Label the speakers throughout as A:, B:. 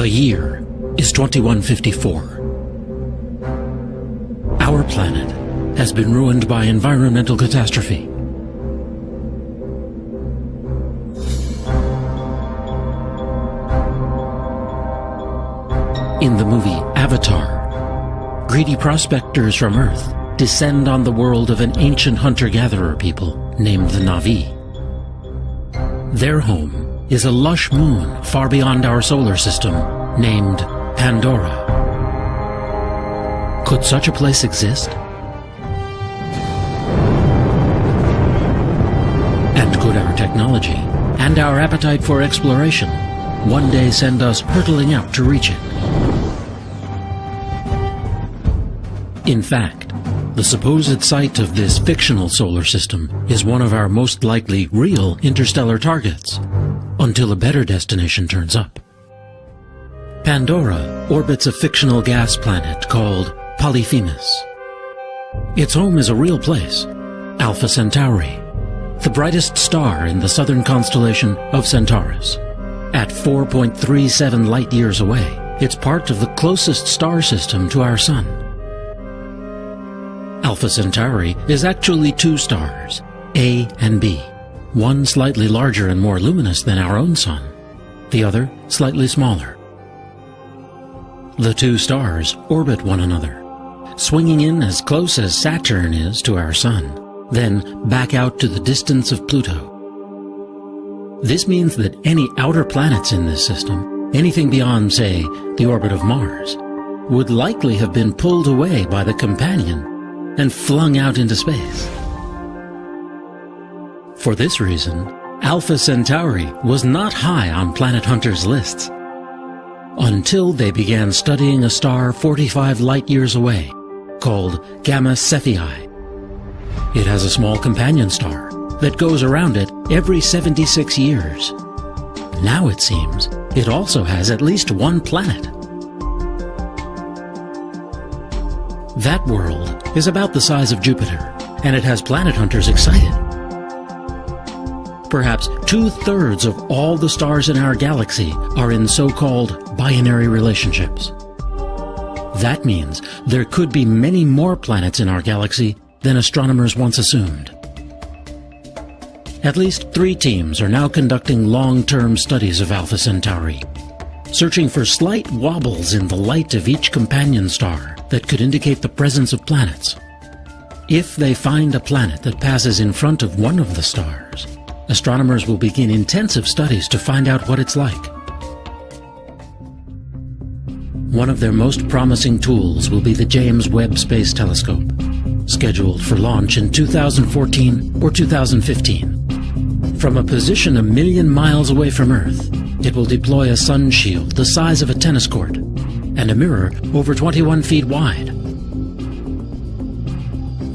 A: The year is 2154. Our planet has been ruined by environmental catastrophe. In the movie Avatar, greedy prospectors from Earth descend on the world of an ancient hunter-gatherer people named the Na'vi. Their home is a lush moon far beyond our solar system named Pandora. Could such a place exist? And could our technology and our appetite for exploration one day send us hurtling out to reach it? In fact, the supposed site of this fictional solar system is one of our most likely real interstellar targets, until a better destination turns up. Pandora orbits a fictional gas planet called Polyphemus. Its home is a real place, Alpha Centauri, the brightest star in the southern constellation of Centaurus. At 4.37 light-years away, it's part of the closest star system to our Sun. Alpha Centauri is actually two stars, A and B, one slightly larger and more luminous than our own Sun, the other slightly smaller. The two stars orbit one another, swinging in as close as Saturn is to our Sun, then back out to the distance of Pluto. This means that any outer planets in this system, anything beyond, say, the orbit of Mars, would likely have been pulled away by the companion and flung out into space. For this reason, Alpha Centauri was not high on planet hunters' lists, until they began studying a star 45 light-years away, called Gamma Cephei. It has a small companion star that goes around it every 76 years. Now it seems it also has at least one planet. That world is about the size of Jupiter, and it has planet hunters excited. Perhaps 2/3 of all the stars in our galaxy are in so-called binary relationships. That means there could be many more planets in our galaxy than astronomers once assumed. At least 3 teams are now conducting long-term studies of Alpha Centauri, searching for slight wobbles in the light of each companion star that could indicate the presence of planets. If they find a planet that passes in front of one of the stars, astronomers will begin intensive studies to find out what it's like. One of their most promising tools will be the James Webb Space Telescope, scheduled for launch in 2014 or 2015. From a position 1,000,000 miles away from Earth, it will deploy a sun shield the size of a tennis court and a mirror over 21 feet wide.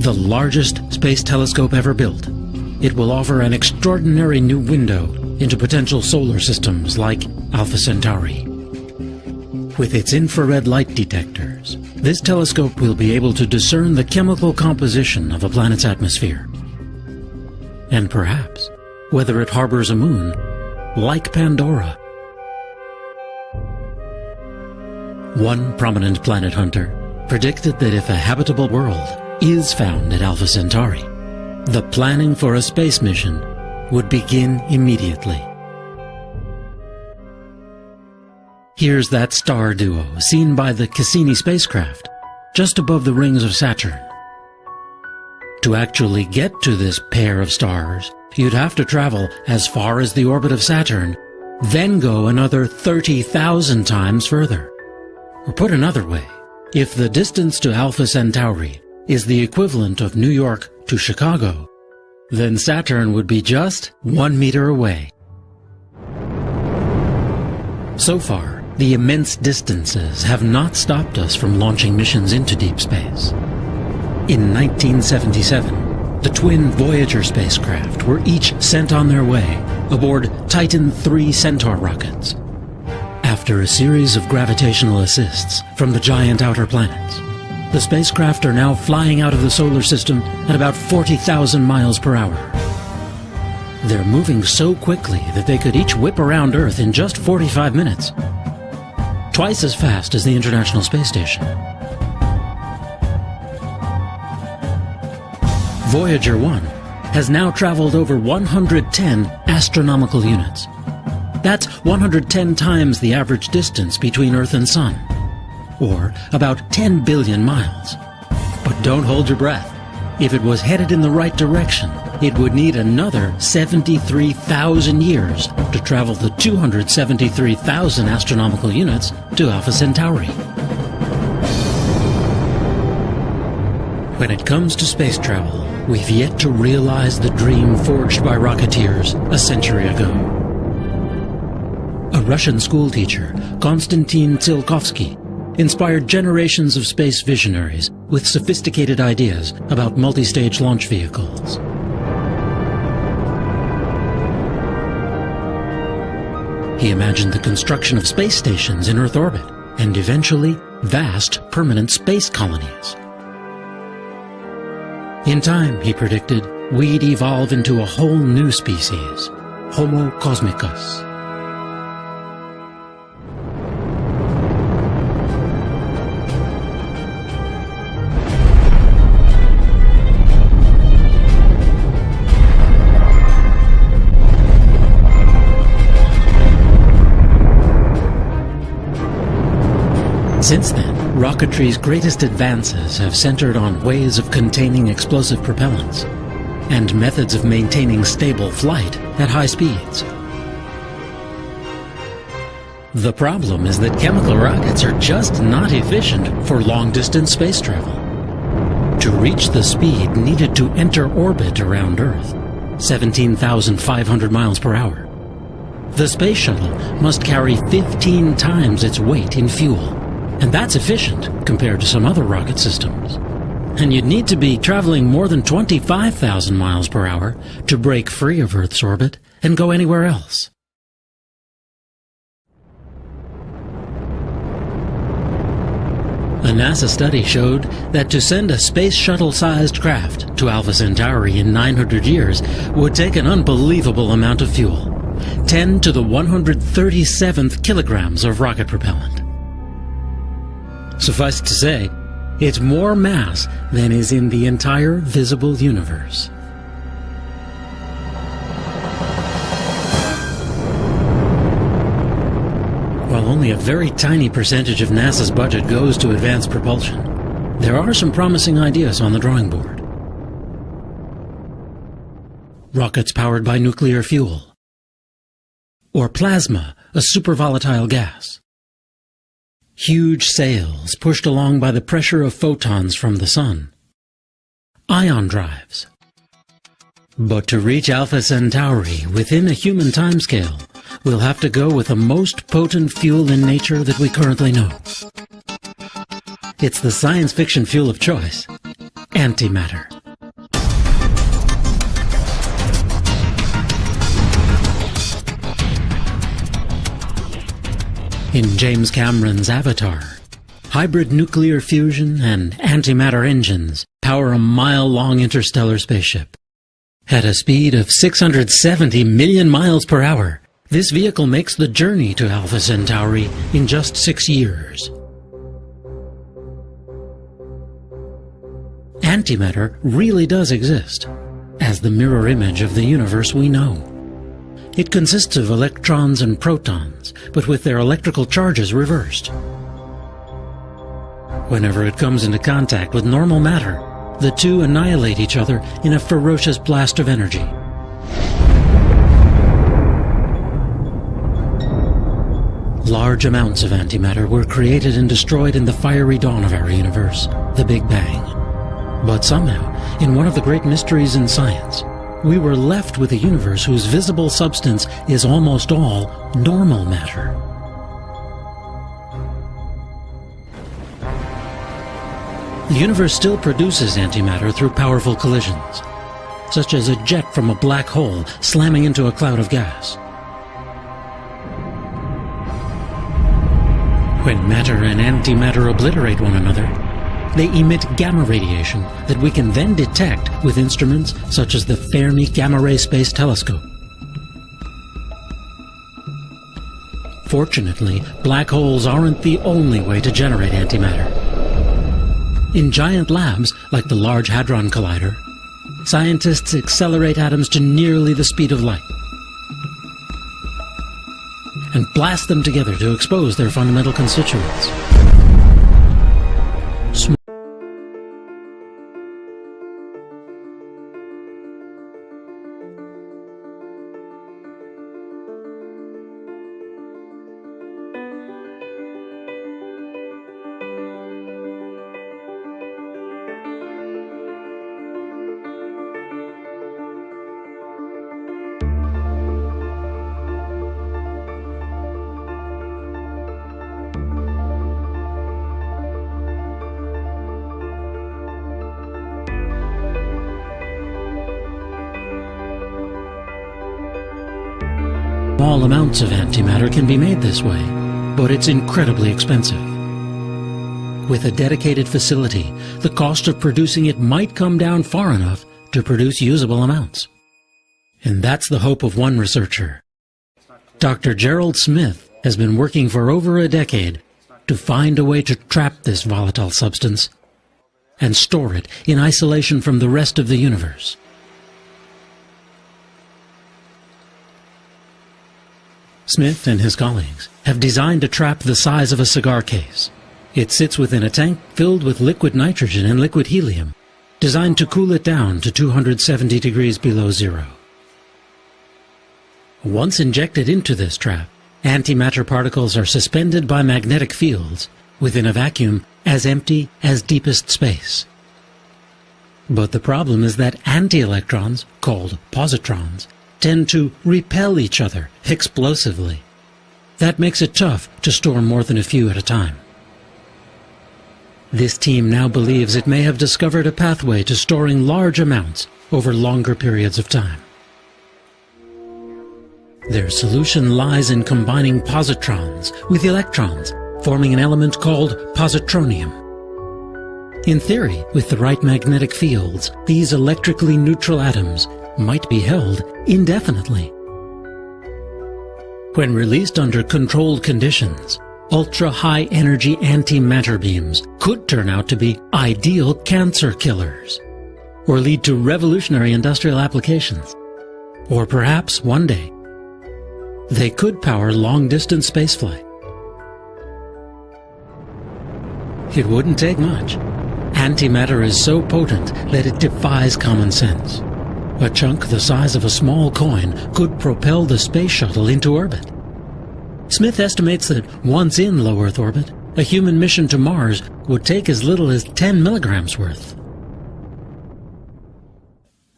A: The largest space telescope ever built, it will offer an extraordinary new window into potential solar systems like Alpha Centauri. With its infrared light detectors, this telescope will be able to discern the chemical composition of a planet's atmosphere. And perhaps whether it harbors a moon like Pandora. One prominent planet hunter predicted that if a habitable world is found at Alpha Centauri, the planning for a space mission would begin immediately. Here's that star duo seen by the Cassini spacecraft, just above the rings of Saturn. To actually get to this pair of stars, you'd have to travel as far as the orbit of Saturn, then go another 30,000 times further. Or put another way, if the distance to Alpha Centauri is the equivalent of New York to Chicago, then Saturn would be just 1 meter away. So far, the immense distances have not stopped us from launching missions into deep space. In 1977, the twin Voyager spacecraft were each sent on their way aboard Titan III Centaur rockets. After a series of gravitational assists from the giant outer planets, the spacecraft are now flying out of the solar system at about 40,000 miles per hour. They're moving so quickly that they could each whip around Earth in just 45 minutes. twice as fast as the International Space Station. Voyager 1 has now traveled over 110 astronomical units. That's 110 times the average distance between Earth and Sun, or about 10 billion miles. But don't hold your breath. If it was headed in the right direction, it would need another 73,000 years to travel the 273,000 astronomical units to Alpha Centauri. When it comes to space travel, we've yet to realize the dream forged by rocketeers a century ago. A Russian schoolteacher, Konstantin Tsiolkovsky, inspired generations of space visionaries with sophisticated ideas about multi-stage launch vehicles. He imagined the construction of space stations in Earth orbit, and eventually vast permanent space colonies. In time, he predicted, we'd evolve into a whole new species, Homo cosmicus. Since then, rocketry's greatest advances have centered on ways of containing explosive propellants and methods of maintaining stable flight at high speeds. The problem is that chemical rockets are just not efficient for long-distance space travel. To reach the speed needed to enter orbit around Earth, 17,500 miles per hour, the space shuttle must carry 15 times its weight in fuel. And that's efficient compared to some other rocket systems. And you'd need to be traveling more than 25,000 miles per hour to break free of Earth's orbit and go anywhere else. A NASA study showed that to send a space shuttle-sized craft to Alpha Centauri in 900 years would take an unbelievable amount of fuel, 10 to the 137th kilograms of rocket propellant. Suffice to say, it's more mass than is in the entire visible universe. While only a very tiny percentage of NASA's budget goes to advanced propulsion, there are some promising ideas on the drawing board. Rockets powered by nuclear fuel, or plasma, a supervolatile gas. Huge sails pushed along by the pressure of photons from the sun. Ion drives. But to reach Alpha Centauri within a human timescale, we'll have to go with the most potent fuel in nature that we currently know. It's the science fiction fuel of choice, antimatter. In James Cameron's Avatar, hybrid nuclear fusion and antimatter engines power a mile-long interstellar spaceship. At a speed of 670 million miles per hour, this vehicle makes the journey to Alpha Centauri in just 6 years. Antimatter really does exist, as the mirror image of the universe we know. It consists of electrons and protons, but with their electrical charges reversed. Whenever it comes into contact with normal matter, the two annihilate each other in a ferocious blast of energy. Large amounts of antimatter were created and destroyed in the fiery dawn of our universe, the Big Bang. But somehow, in one of the great mysteries in science, we were left with a universe whose visible substance is almost all normal matter. The universe still produces antimatter through powerful collisions, such as a jet from a black hole slamming into a cloud of gas. When matter and antimatter obliterate one another, they emit gamma radiation that we can then detect with instruments such as the Fermi Gamma Ray Space Telescope. Fortunately, black holes aren't the only way to generate antimatter. In giant labs, like the Large Hadron Collider, scientists accelerate atoms to nearly the speed of light and blast them together to expose their fundamental constituents. Small amounts of antimatter can be made this way, but it's incredibly expensive. With a dedicated facility, the cost of producing it might come down far enough to produce usable amounts. And that's the hope of one researcher. Dr. Gerald Smith has been working for over a decade to find a way to trap this volatile substance and store it in isolation from the rest of the universe. Smith and his colleagues have designed a trap the size of a cigar case. It sits within a tank filled with liquid nitrogen and liquid helium, designed to cool it down to 270 degrees below zero. Once injected into this trap, antimatter particles are suspended by magnetic fields within a vacuum as empty as deepest space. But the problem is that anti-electrons, called positrons, tend to repel each other explosively. That makes it tough to store more than a few at a time. This team now believes it may have discovered a pathway to storing large amounts over longer periods of time. Their solution lies in combining positrons with electrons, forming an element called positronium. In theory, with the right magnetic fields, these electrically neutral atoms might be held indefinitely. When released under controlled conditions, ultra-high energy antimatter beams could turn out to be ideal cancer killers, or lead to revolutionary industrial applications. Or perhaps, one day, they could power long-distance spaceflight. It wouldn't take much. Antimatter is so potent that it defies common sense. A chunk the size of a small coin could propel the space shuttle into orbit. Smith estimates that once in low Earth orbit, a human mission to Mars would take as little as 10 milligrams worth.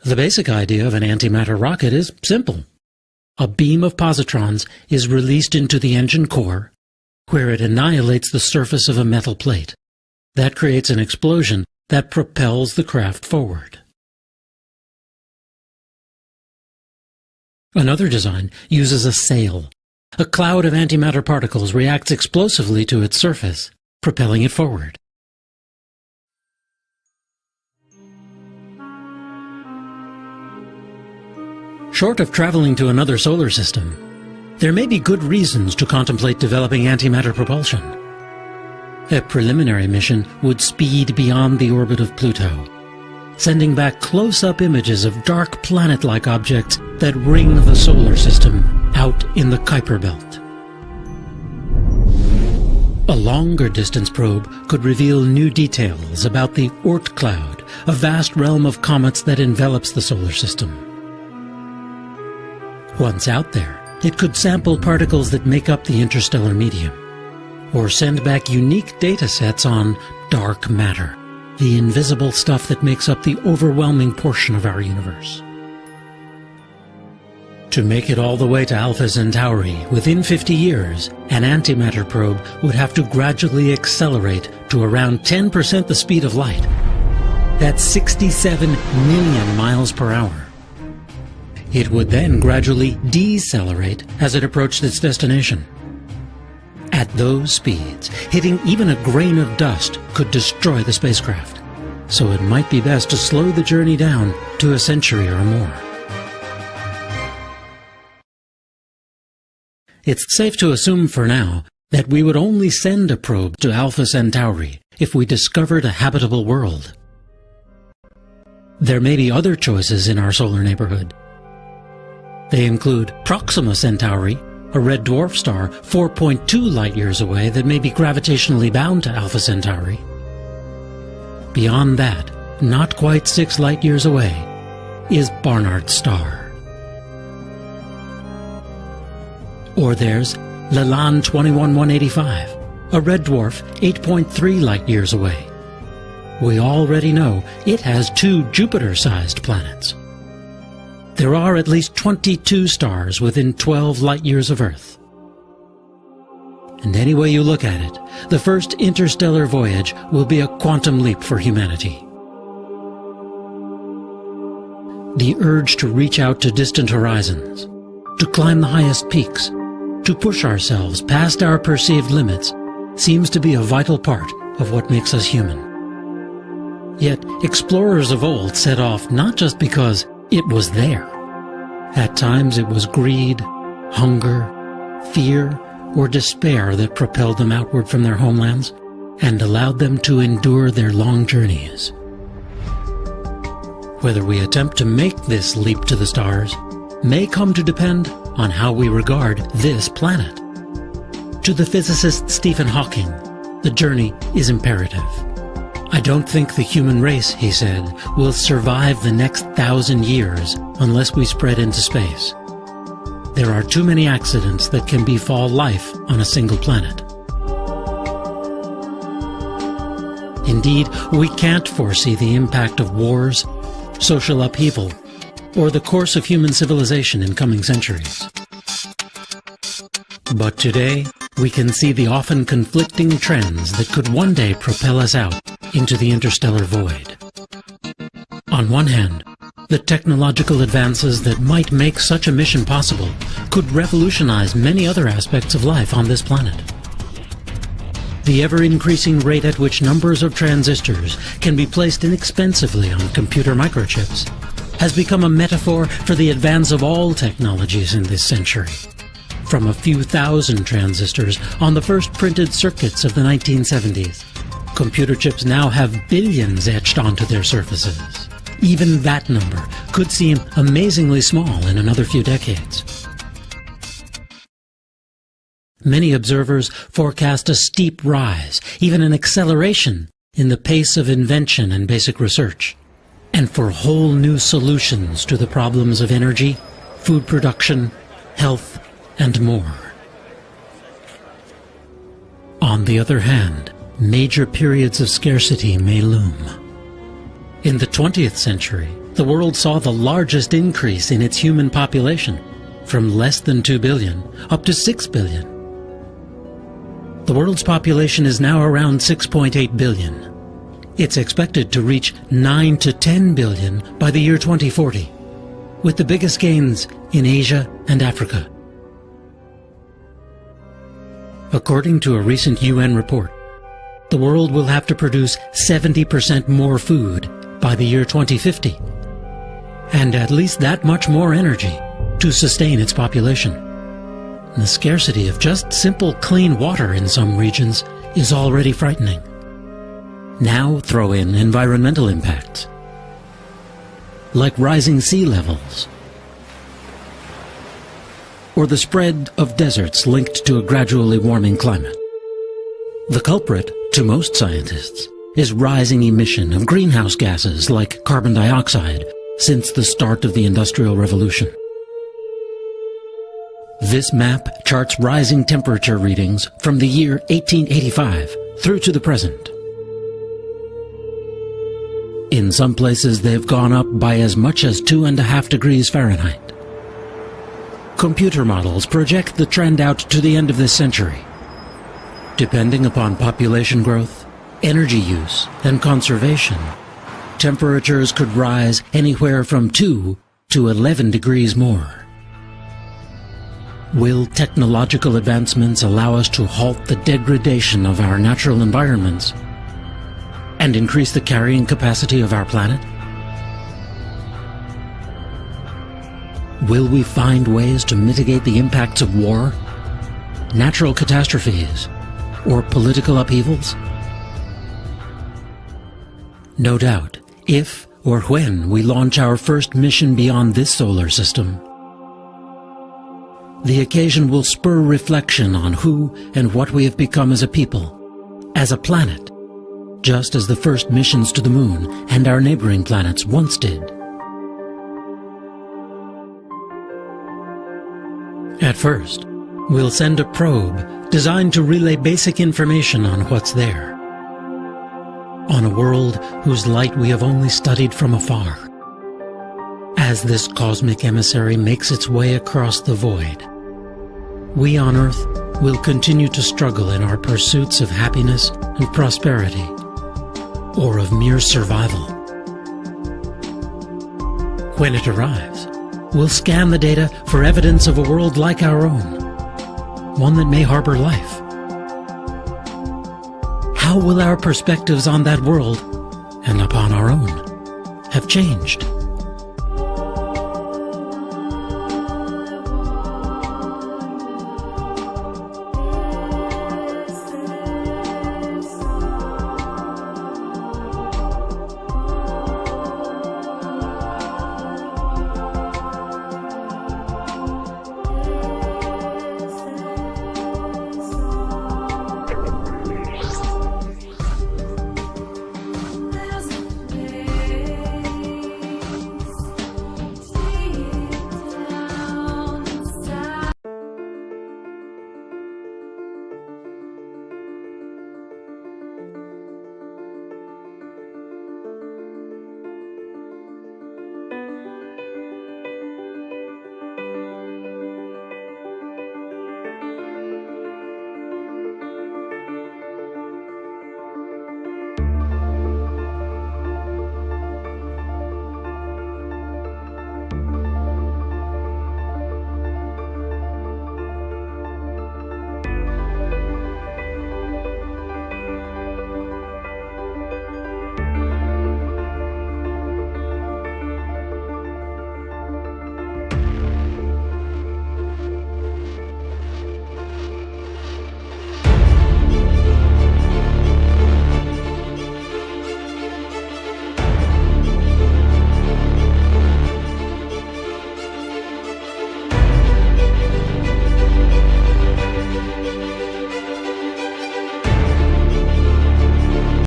A: The basic idea of an antimatter rocket is simple. A beam of positrons is released into the engine core, where it annihilates the surface of a metal plate. That creates an explosion that propels the craft forward. Another design uses a sail. A cloud of antimatter particles reacts explosively to its surface, propelling it forward. Short of traveling to another solar system, there may be good reasons to contemplate developing antimatter propulsion. A preliminary mission would speed beyond the orbit of Pluto, sending back close-up images of dark planet-like objects that ring the solar system out in the Kuiper Belt. A longer-distance probe could reveal new details about the Oort cloud, a vast realm of comets that envelops the solar system. Once out there, it could sample particles that make up the interstellar medium, or send back unique data sets on dark matter, the invisible stuff that makes up the overwhelming portion of our universe. To make it all the way to Alpha Centauri within 50 years, an antimatter probe would have to gradually accelerate to around 10% the speed of light. That's 67 million miles per hour. It would then gradually decelerate as it approached its destination. At those speeds, hitting even a grain of dust could destroy the spacecraft. So it might be best to slow the journey down to a century or more. it's safe to assume for now that we would only send a probe to Alpha Centauri if we discovered a habitable world. There may be other choices in our solar neighborhood. They include Proxima Centauri, a red dwarf star 4.2 light-years away that may be gravitationally bound to Alpha Centauri. Beyond that, not quite 6 light-years away, is Barnard's star. Or there's Leland 21185, a red dwarf 8.3 light-years away. We already know it has 2 Jupiter-sized planets. There are at least 22 stars within 12 light-years of Earth. And any way you look at it, the first interstellar voyage will be a quantum leap for humanity. The urge to reach out to distant horizons, to climb the highest peaks, to push ourselves past our perceived limits seems to be a vital part of what makes us human. Yet, explorers of old set off not just because it was there. At times it was greed, hunger, fear, or despair that propelled them outward from their homelands and allowed them to endure their long journeys. Whether we attempt to make this leap to the stars may come to depend on how we regard this planet. To the physicist Stephen Hawking, the journey is imperative. I don't think the human race, he said, will survive the next 1,000 years unless we spread into space. There are too many accidents that can befall life on a single planet. Indeed, we can't foresee the impact of wars, social upheaval, or the course of human civilization in coming centuries. But today, we can see the often conflicting trends that could one day propel us out into the interstellar void. On one hand, the technological advances that might make such a mission possible could revolutionize many other aspects of life on this planet. The ever-increasing rate at which numbers of transistors can be placed inexpensively on computer microchips has become a metaphor for the advance of all technologies in this century. From a few thousand transistors on the first printed circuits of the 1970s, computer chips now have billions etched onto their surfaces. Even that number could seem amazingly small in another few decades. Many observers forecast a steep rise, even an acceleration, in the pace of invention and basic research, and for whole new solutions to the problems of energy, food production, health, and more. On the other hand, major periods of scarcity may loom. In the 20th century, the world saw the largest increase in its human population, from less than 2 billion up to 6 billion. The world's population is now around 6.8 billion. It's expected to reach 9 to 10 billion by the year 2040, with the biggest gains in Asia and Africa. According to a recent UN report, the world will have to produce 70% more food by the year 2050, and at least that much more energy to sustain its population. The scarcity of just simple clean water in some regions is already frightening. Now throw in environmental impacts, like rising sea levels, or the spread of deserts linked to a gradually warming climate. The culprit, to most scientists, is rising emission of greenhouse gases like carbon dioxide since the start of the Industrial Revolution. This map charts rising temperature readings from the year 1885 through to the present. In some places they've gone up by as much as 2.5 degrees Fahrenheit. Computer models project the trend out to the end of this century. Depending upon population growth, energy use, and conservation, temperatures could rise anywhere from 2 to 11 degrees more. Will technological advancements allow us to halt the degradation of our natural environments and increase the carrying capacity of our planet? Will we find ways to mitigate the impacts of war, natural catastrophes, or political upheavals? No doubt, if or when we launch our first mission beyond this solar system, the occasion will spur reflection on who and what we have become as a people, as a planet, just as the first missions to the moon and our neighboring planets once did. At first, we'll send a probe designed to relay basic information on what's there, on a world whose light we have only studied from afar. As this cosmic emissary makes its way across the void, we on Earth will continue to struggle in our pursuits of happiness and prosperity, or of mere survival. When it arrives, we'll scan the data for evidence of a world like our own, one that may harbor life. How will our perspectives on that world, and upon our own, have changed?